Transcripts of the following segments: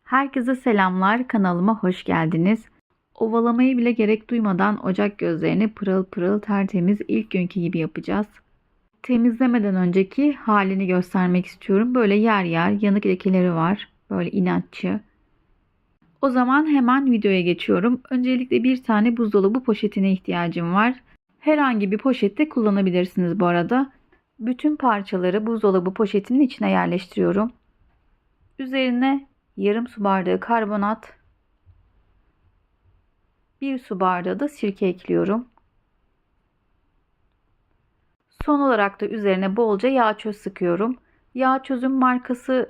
Herkese selamlar, kanalıma hoş geldiniz. Ovalamayı bile gerek duymadan ocak gözlerini pırıl pırıl tertemiz ilk günkü gibi yapacağız. Temizlemeden önceki halini göstermek istiyorum. Böyle yer yer yanık lekeleri var. Böyle inatçı. O zaman hemen videoya geçiyorum. Öncelikle bir tane buzdolabı poşetine ihtiyacım var. Herhangi bir poşette kullanabilirsiniz bu arada. Bütün parçaları buzdolabı poşetinin içine yerleştiriyorum. Üzerine yarım su bardağı karbonat, 1 su bardağı da sirke ekliyorum. Son olarak da üzerine bolca yağ çöz sıkıyorum. Yağ çözüm markası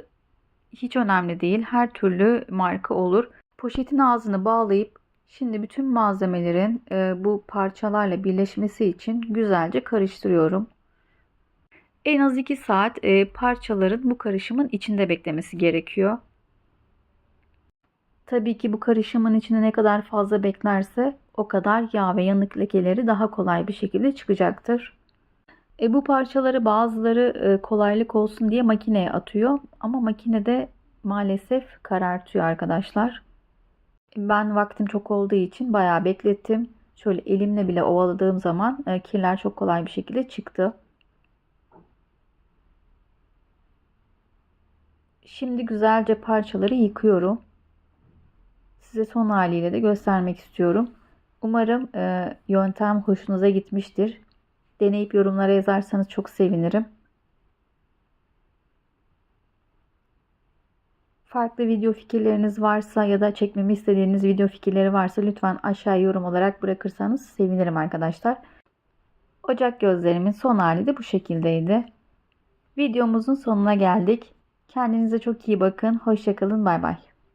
hiç önemli değil. Her türlü marka olur. Poşetin ağzını bağlayıp şimdi bütün malzemelerin bu parçalarla birleşmesi için güzelce karıştırıyorum. En az 2 saat parçaların bu karışımın içinde beklemesi gerekiyor. Tabii ki bu karışımın içinde ne kadar fazla beklerse o kadar yağ ve yanık lekeleri daha kolay bir şekilde çıkacaktır. Bu parçaları bazıları kolaylık olsun diye makineye atıyor ama makinede maalesef karartıyor arkadaşlar. Ben vaktim çok olduğu için bayağı beklettim. Şöyle elimle bile ovaladığım zaman kirler çok kolay bir şekilde çıktı. Şimdi güzelce parçaları yıkıyorum. Size son haliyle de göstermek istiyorum. Umarım yöntem hoşunuza gitmiştir. Deneyip yorumlara yazarsanız çok sevinirim. Farklı video fikirleriniz varsa ya da çekmemi istediğiniz video fikirleri varsa lütfen aşağıya yorum olarak bırakırsanız sevinirim arkadaşlar. Ocak gözlerimin son hali de bu şekildeydi. Videomuzun sonuna geldik. Kendinize çok iyi bakın. Hoşça kalın. Bay bay.